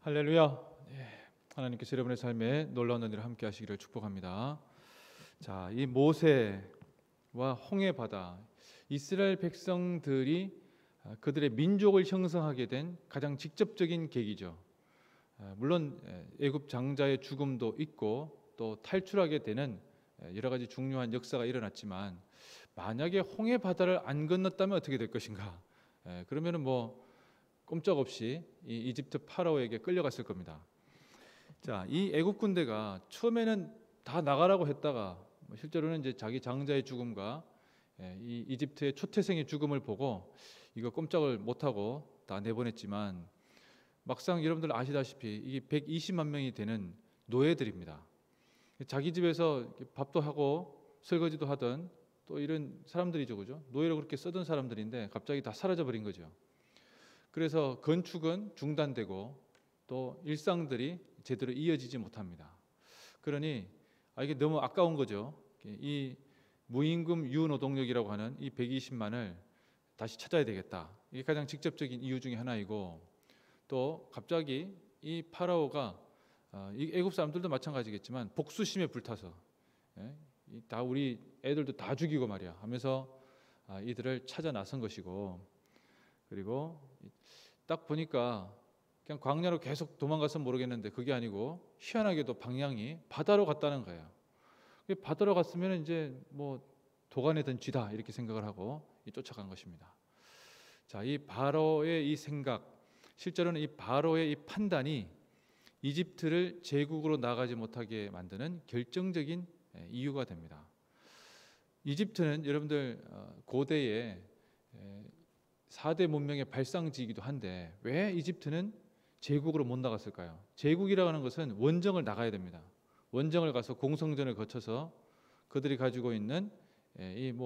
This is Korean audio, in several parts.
할렐루야. 하나님께서 여러분의 삶에 놀라운 은혜를 함께 하시기를 축복합니다. 자, 이 모세와 홍해 바다, 이스라엘 백성들이 그들의 민족을 형성하게 된 가장 직접적인 계기죠. 물론 애굽 장자의 죽음도 있고 또 탈출하게 되는 여러 가지 중요한 역사가 일어났지만, 만약에 홍해 바다를 안 건넜다면 어떻게 될 것인가? 그러면은 꼼짝없이 이 이집트 파라오에게 끌려갔을 겁니다. 자, 이 애굽 군대가 처음에는 다 나가라고 했다가 실제로는 이제 자기 장자의 죽음과 이 이집트의 초태생의 죽음을 보고 이거 꼼짝을 못하고 다 내보냈지만, 막상 여러분들 아시다시피 이게 120만 명이 되는 노예들입니다. 자기 집에서 밥도 하고 설거지도 하던 또 이런 사람들이죠, 그죠? 노예로 그렇게 쓰던 사람들인데 갑자기 다 사라져 버린 거죠. 그래서 건축은 중단되고 또 일상들이 제대로 이어지지 못합니다. 그러니 이게 너무 아까운 거죠. 이 무임금 유노동력이라고 하는 이 120만을 다시 찾아야 되겠다. 이게 가장 직접적인 이유 중에 하나이고, 또 갑자기 이 파라오가 이 애굽 사람들도 마찬가지겠지만 복수심에 불타서 다 우리 애들도 다 죽이고 말이야 하면서 이들을 찾아 나선 것이고, 그리고 딱 보니까 그냥 광야로 계속 도망가서 모르겠는데 그게 아니고 희한하게도 방향이 바다로 갔다는 거예요. 바다로 갔으면 이제 도간에든 쥐다 이렇게 생각을 하고 쫓아간 것입니다. 자, 이 바로의 이 생각, 실제로는 이 바로의 이 판단이 이집트를 제국으로 나가지 못하게 만드는 결정적인 이유가 됩니다. 이집트는 여러분들 고대에 4대 문명의 발상지이기도 한데 왜 이집트는 제국으로 못 나갔을까요? 제국이라고 하는 것은 원정을 나가야 됩니다. 원정을 가서 공성전을 거쳐서 그들이 가지고 있는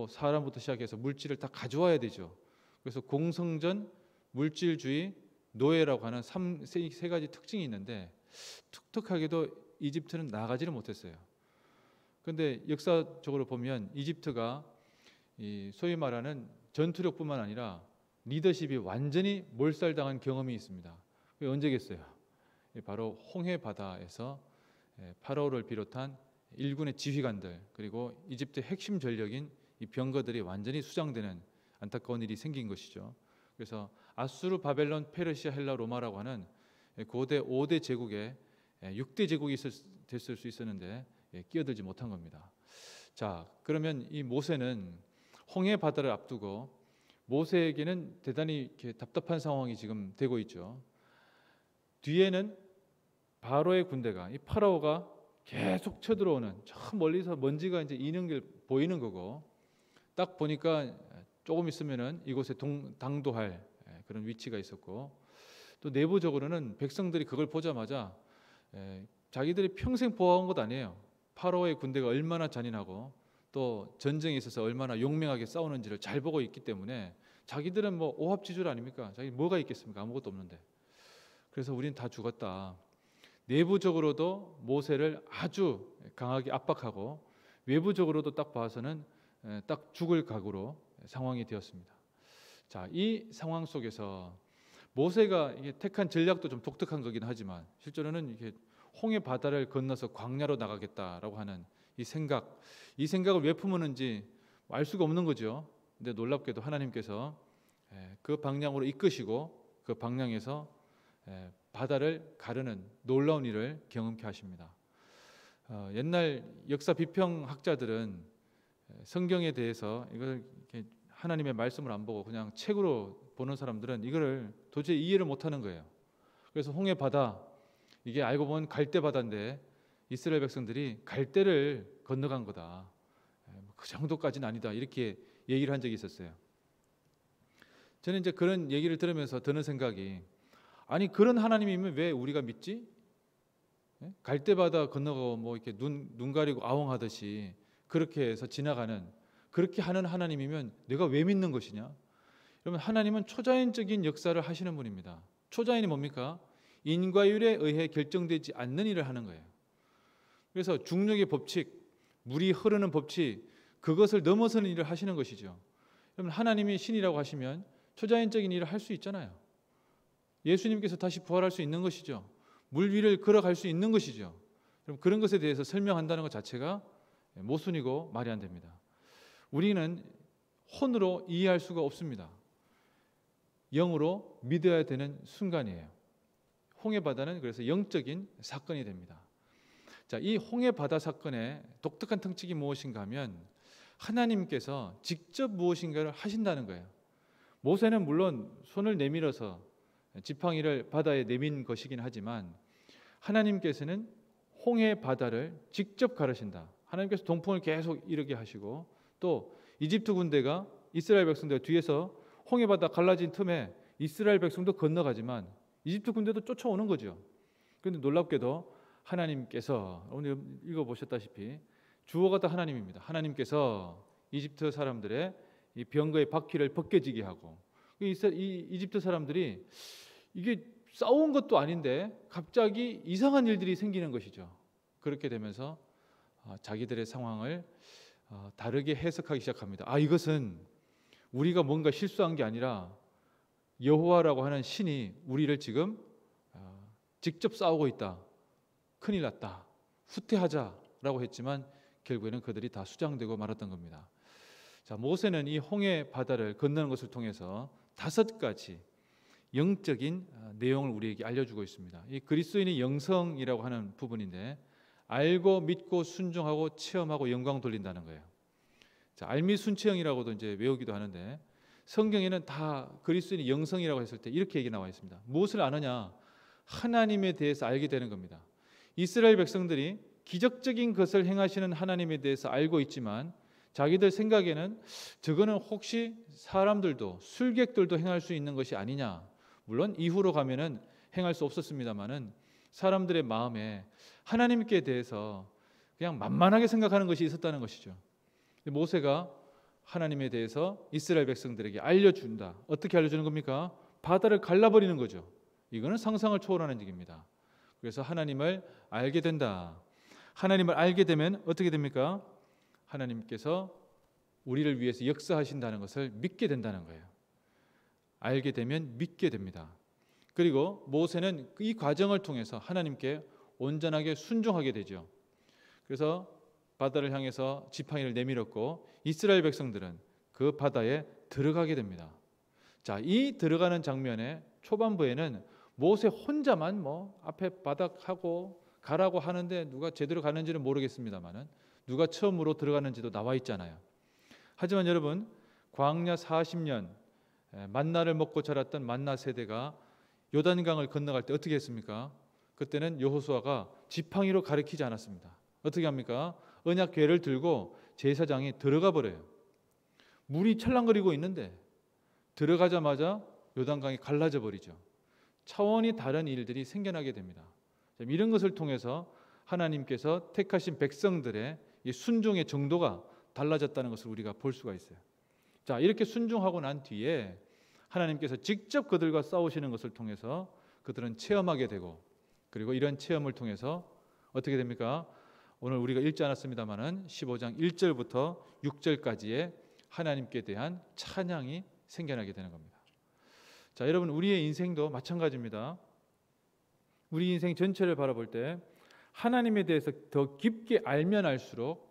사람부터 시작해서 물질을 다 가져와야 되죠. 그래서 공성전, 물질주의, 노예라고 하는 세 가지 특징이 있는데, 독특하게도 이집트는 나가지를 못했어요. 그런데 역사적으로 보면 이집트가 소위 말하는 전투력뿐만 아니라 리더십이 완전히 몰살당한 경험이 있습니다. 그게 언제겠어요? 바로 홍해 바다에서 파라오를 비롯한 일군의 지휘관들, 그리고 이집트의 핵심 전력인 이 병거들이 완전히 수장되는 안타까운 일이 생긴 것이죠. 그래서 아수르, 바벨론, 페르시아, 헬라, 로마라고 하는 고대 5대 제국에 6대 제국이 됐을 수 있었는데 끼어들지 못한 겁니다. 자, 그러면 이 모세는 홍해 바다를 앞두고 모세에게는 대단히 이렇게 답답한 상황이 지금 되고 있죠. 뒤에는 바로의 군대가, 이 파라오가 계속 쳐들어오는, 저 멀리서 먼지가 이제 이는 게 보이는 거고, 딱 보니까 조금 있으면은 이곳에 당도할 그런 위치가 있었고, 또 내부적으로는 백성들이 그걸 보자마자 자기들이 평생 보아온 것 아니에요. 파라오의 군대가 얼마나 잔인하고 또 전쟁에 있어서 얼마나 용맹하게 싸우는지를 잘 보고 있기 때문에 자기들은 오합지졸 아닙니까? 자기 뭐가 있겠습니까? 아무것도 없는데. 그래서 우린 다 죽었다. 내부적으로도 모세를 아주 강하게 압박하고, 외부적으로도 딱 봐서는 딱 죽을 각오로 상황이 되었습니다. 자, 이 상황 속에서 모세가 이게 택한 전략도 좀 독특한 거긴 하지만, 실제로는 이게 홍해 바다를 건너서 광야로 나가겠다라고 하는 이 생각을 왜 품었는지 알 수가 없는 거죠. 근데 놀랍게도 하나님께서 그 방향으로 이끄시고 그 방향에서 바다를 가르는 놀라운 일을 경험케 하십니다. 옛날 역사 비평학자들은 성경에 대해서 이걸 하나님의 말씀을 안 보고 그냥 책으로 보는 사람들은 이거를 도저히 이해를 못하는 거예요. 그래서 홍해 바다, 이게 알고 보면 갈대 바다인데 이스라엘 백성들이 갈대를 건너간 거다, 그 정도까지는 아니다, 이렇게 얘기를 한 적이 있었어요. 저는 이제 그런 얘기를 들으면서 드는 생각이, 아니 그런 하나님이면 왜 우리가 믿지? 갈대 바다 건너고 이렇게 눈 가리고 아웅하듯이 그렇게 해서 지나가는, 그렇게 하는 하나님이면 내가 왜 믿는 것이냐? 여러분, 하나님은 초자연적인 역사를 하시는 분입니다. 초자연이 뭡니까? 인과율에 의해 결정되지 않는 일을 하는 거예요. 그래서 중력의 법칙, 물이 흐르는 법칙, 그것을 넘어서는 일을 하시는 것이죠. 여러분, 하나님이 신이라고 하시면 초자연적인 일을 할 수 있잖아요. 예수님께서 다시 부활할 수 있는 것이죠. 물 위를 걸어갈 수 있는 것이죠. 그럼 그런 것에 대해서 설명한다는 것 자체가 모순이고 말이 안 됩니다. 우리는 혼으로 이해할 수가 없습니다. 영으로 믿어야 되는 순간이에요. 홍해바다는 그래서 영적인 사건이 됩니다. 자, 이 홍해바다 사건의 독특한 특징이 무엇인가 하면 하나님께서 직접 무엇인가를 하신다는 거예요. 모세는 물론 손을 내밀어서 지팡이를 바다에 내민 것이긴 하지만 하나님께서는 홍해바다를 직접 가르신다. 하나님께서 동풍을 계속 일으게 하시고 또 이집트 군대가 이스라엘 백성들 뒤에서 홍해바다 갈라진 틈에 이스라엘 백성도 건너가지만 이집트 군대도 쫓아오는 거죠. 그런데 놀랍게도 하나님께서 오늘 읽어보셨다시피 주어가 다 하나님입니다. 하나님께서 이집트 사람들의 이 병거의 바퀴를 벗겨지게 하고 이 이집트 사람들이 이게 싸운 것도 아닌데 갑자기 이상한 일들이 생기는 것이죠. 그렇게 되면서 자기들의 상황을 다르게 해석하기 시작합니다. 이것은 우리가 뭔가 실수한 게 아니라 여호와라고 하는 신이 우리를 지금 직접 싸우고 있다. 큰일 났다. 후퇴하자라고 했지만 결국에는 그들이 다 수장되고 말았던 겁니다. 자, 모세는 이 홍해 바다를 건너는 것을 통해서 5가지 영적인 내용을 우리에게 알려주고 있습니다. 이 그리스도인의 영성이라고 하는 부분인데 알고 믿고 순종하고 체험하고 영광 돌린다는 거예요. 자, 알미순체형이라고도 이제 외우기도 하는데 성경에는 다 그리스도인의 영성이라고 했을 때 이렇게 얘기 나와 있습니다. 무엇을 아느냐? 하나님에 대해서 알게 되는 겁니다. 이스라엘 백성들이 기적적인 것을 행하시는 하나님에 대해서 알고 있지만 자기들 생각에는 저거는 혹시 사람들도 술객들도 행할 수 있는 것이 아니냐. 물론 이후로 가면은 행할 수 없었습니다만은 사람들의 마음에 하나님께 대해서 그냥 만만하게 생각하는 것이 있었다는 것이죠. 모세가 하나님에 대해서 이스라엘 백성들에게 알려준다. 어떻게 알려주는 겁니까? 바다를 갈라버리는 거죠. 이거는 상상을 초월하는 얘기입니다. 그래서 하나님을 알게 된다. 하나님을 알게 되면 어떻게 됩니까? 하나님께서 우리를 위해서 역사하신다는 것을 믿게 된다는 거예요. 알게 되면 믿게 됩니다. 그리고 모세는 이 과정을 통해서 하나님께 온전하게 순종하게 되죠. 그래서 바다를 향해서 지팡이를 내밀었고 이스라엘 백성들은 그 바다에 들어가게 됩니다. 자, 이 들어가는 장면의 초반부에는 모세 혼자만 앞에 바닥하고 가라고 하는데 누가 제대로 가는지는 모르겠습니다만은 누가 처음으로 들어가는지도 나와 있잖아요. 하지만 여러분, 광야 40년 만나를 먹고 자랐던 만나 세대가 요단강을 건너갈 때 어떻게 했습니까? 그때는 여호수아가 지팡이로 가리키지 않았습니다. 어떻게 합니까? 언약궤를 들고 제사장이 들어가 버려요. 물이 찰랑거리고 있는데 들어가자마자 요단강이 갈라져 버리죠. 차원이 다른 일들이 생겨나게 됩니다. 이런 것을 통해서 하나님께서 택하신 백성들의 이 순종의 정도가 달라졌다는 것을 우리가 볼 수가 있어요. 자, 이렇게 순종하고 난 뒤에 하나님께서 직접 그들과 싸우시는 것을 통해서 그들은 체험하게 되고 그리고 이런 체험을 통해서 어떻게 됩니까? 오늘 우리가 읽지 않았습니다마는 15장 1절부터 6절까지의 하나님께 대한 찬양이 생겨나게 되는 겁니다. 자, 여러분, 우리의 인생도 마찬가지입니다. 우리 인생 전체를 바라볼 때 하나님에 대해서 더 깊게 알면 알수록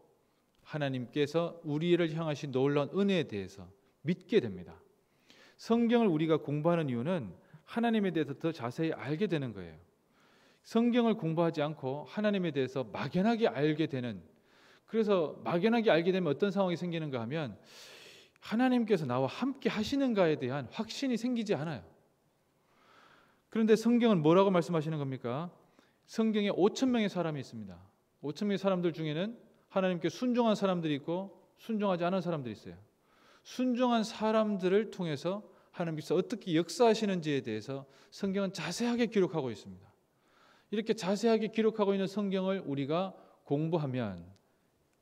하나님께서 우리를 향하신 놀라운 은혜에 대해서 믿게 됩니다. 성경을 우리가 공부하는 이유는 하나님에 대해서 더 자세히 알게 되는 거예요. 성경을 공부하지 않고 하나님에 대해서 막연하게 알게 되는, 그래서 막연하게 알게 되면 어떤 상황이 생기는가 하면 하나님께서 나와 함께 하시는가에 대한 확신이 생기지 않아요. 그런데 성경은 뭐라고 말씀하시는 겁니까? 성경에 5,000명의 사람이 있습니다. 5,000명의 사람들 중에는 하나님께 순종한 사람들이 있고 순종하지 않은 사람들이 있어요. 순종한 사람들을 통해서 하나님께서 어떻게 역사하시는지에 대해서 성경은 자세하게 기록하고 있습니다. 이렇게 자세하게 기록하고 있는 성경을 우리가 공부하면,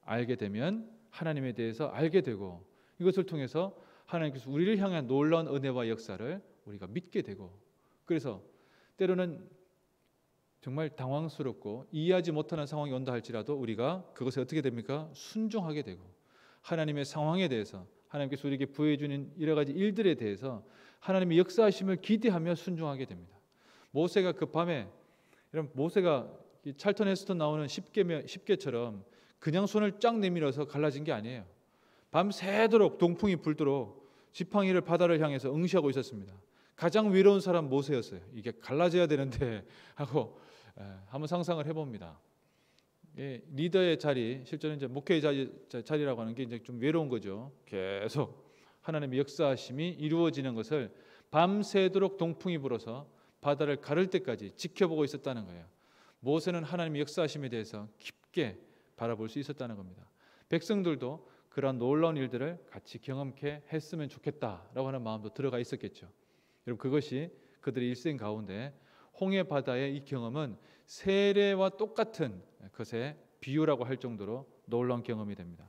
알게 되면 하나님에 대해서 알게 되고, 이것을 통해서 하나님께서 우리를 향한 놀라운 은혜와 역사를 우리가 믿게 되고, 그래서 때로는 정말 당황스럽고 이해하지 못하는 상황이 온다 할지라도 우리가 그것에 어떻게 됩니까? 순종하게 되고, 하나님의 상황에 대해서, 하나님께서 우리에게 부여해 주는 여러 가지 일들에 대해서 하나님의 역사하심을 기대하며 순종하게 됩니다. 모세가 그 밤에 이런 모세가 이 찰턴 헤스턴 나오는 10계처럼 그냥 손을 쫙 내밀어서 갈라진 게 아니에요. 밤새도록 동풍이 불도록 지팡이를 바다를 향해서 응시하고 있었습니다. 가장 외로운 사람 모세였어요. 이게 갈라져야 되는데 하고 한번 상상을 해봅니다. 리더의 자리, 실제로 이제 목회의 자리라고 하는 게 이제 좀 외로운 거죠. 계속 하나님의 역사하심이 이루어지는 것을 밤새도록 동풍이 불어서 바다를 가를 때까지 지켜보고 있었다는 거예요. 모세는 하나님의 역사하심에 대해서 깊게 바라볼 수 있었다는 겁니다. 백성들도 그러한 놀라운 일들을 같이 경험케 했으면 좋겠다라고 하는 마음도 들어가 있었겠죠. 여러분, 그것이 그들의 일생 가운데 홍해 바다의 이 경험은 세례와 똑같은 것의 비유라고 할 정도로 놀라운 경험이 됩니다.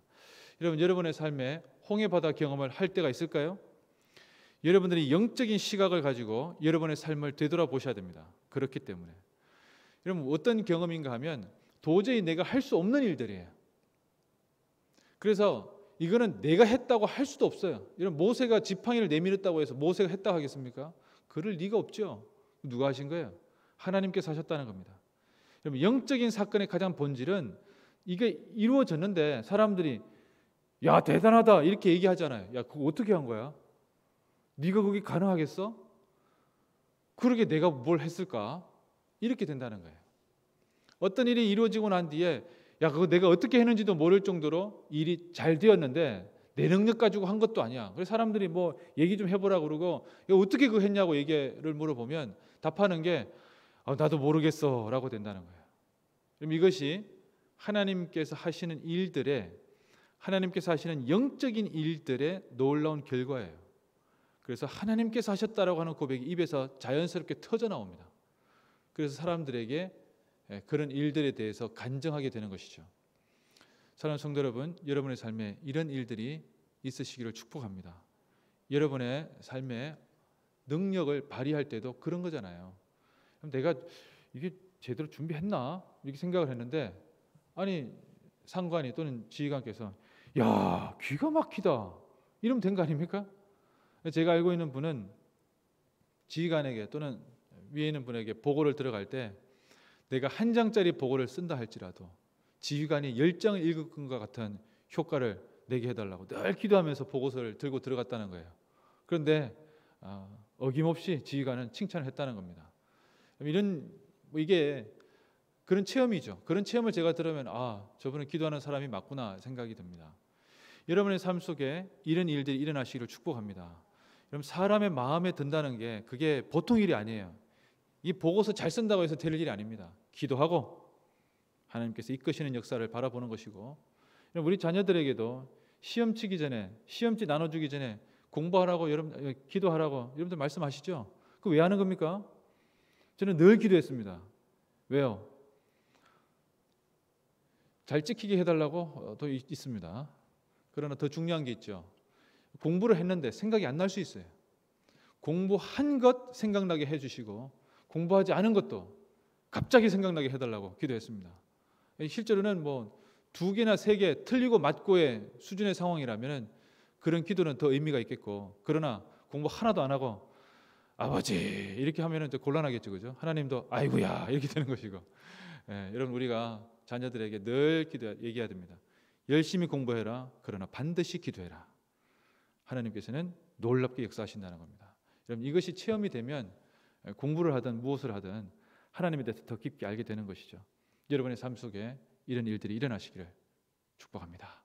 여러분, 여러분의 삶에 홍해 바다 경험을 할 때가 있을까요? 여러분들이 영적인 시각을 가지고 여러분의 삶을 되돌아보셔야 됩니다. 그렇기 때문에 여러분, 어떤 경험인가 하면 도저히 내가 할 수 없는 일들이에요. 그래서 이거는 내가 했다고 할 수도 없어요. 여러분, 모세가 지팡이를 내밀었다고 해서 모세가 했다고 하겠습니까? 그럴 리가 없죠. 누가 하신 거예요? 하나님께서 하셨다는 겁니다. 여러분, 영적인 사건의 가장 본질은 이게 이루어졌는데 사람들이 야, 대단하다 이렇게 얘기하잖아요. 야, 그거 어떻게 한 거야? 네가 그게 가능하겠어? 그러게 내가 뭘 했을까? 이렇게 된다는 거예요. 어떤 일이 이루어지고 난 뒤에 야, 그거 내가 어떻게 했는지도 모를 정도로 일이 잘 되었는데 내 능력 가지고 한 것도 아니야. 그래서 사람들이 뭐 얘기 좀 해보라고 그러고 야, 어떻게 그거 했냐고 얘기를 물어보면 답하는 게 나도 모르겠어 라고 된다는 거예요. 그럼 이것이 하나님께서 하시는 일들의, 하나님께서 하시는 영적인 일들의 놀라운 결과예요. 그래서 하나님께서 하셨다라고 하는 고백이 입에서 자연스럽게 터져 나옵니다. 그래서 사람들에게 그런 일들에 대해서 간증하게 되는 것이죠. 사랑하는 성도 여러분, 여러분의 삶에 이런 일들이 있으시기를 축복합니다. 여러분의 삶에 능력을 발휘할 때도 그런 거잖아요. 내가 이게 제대로 준비했나? 이렇게 생각을 했는데 아니, 상관이 또는 지휘관께서 야, 기가 막히다 이러면 된 거 아닙니까? 제가 알고 있는 분은 지휘관에게 또는 위에 있는 분에게 보고를 들어갈 때 내가 한 장짜리 보고를 쓴다 할지라도 지휘관이 10장을 읽은 것과 같은 효과를 내게 해달라고 늘 기도하면서 보고서를 들고 들어갔다는 거예요. 그런데 어김없이 지휘관은 칭찬을 했다는 겁니다. 이게 그런 체험이죠. 그런 체험을 제가 들으면 저분은 기도하는 사람이 맞구나 생각이 듭니다. 여러분의 삶 속에 이런 일들이 일어나시기를 축복합니다. 여러분, 사람의 마음에 든다는 게 그게 보통 일이 아니에요. 이 보고서 잘 쓴다고 해서 될 일이 아닙니다. 기도하고 하나님께서 이끄시는 역사를 바라보는 것이고, 우리 자녀들에게도 시험 치기 전에, 시험지 나눠주기 전에 공부하라고 여러분 기도하라고 여러분들 말씀하시죠? 그거 왜 하는 겁니까? 저는 늘 기도했습니다. 왜요? 잘 찍히게 해달라고 또 있습니다. 그러나 더 중요한 게 있죠. 공부를 했는데 생각이 안 날 수 있어요. 공부한 것 생각나게 해주시고 공부하지 않은 것도 갑자기 생각나게 해달라고 기도했습니다. 실제로는 뭐 2개나 3개 틀리고 맞고의 수준의 상황이라면 그런 기도는 더 의미가 있겠고, 그러나 공부 하나도 안 하고 아버지 이렇게 하면 또 곤란하겠죠, 그죠? 하나님도 아이고야 이렇게 되는 것이고. 여러분, 우리가 자녀들에게 늘 얘기해야 됩니다. 열심히 공부해라. 그러나 반드시 기도해라. 하나님께서는 놀랍게 역사하신다는 겁니다. 여러분, 이것이 체험이 되면 공부를 하든 무엇을 하든 하나님에 대해서 더 깊게 알게 되는 것이죠. 여러분의 삶 속에 이런 일들이 일어나시기를 축복합니다.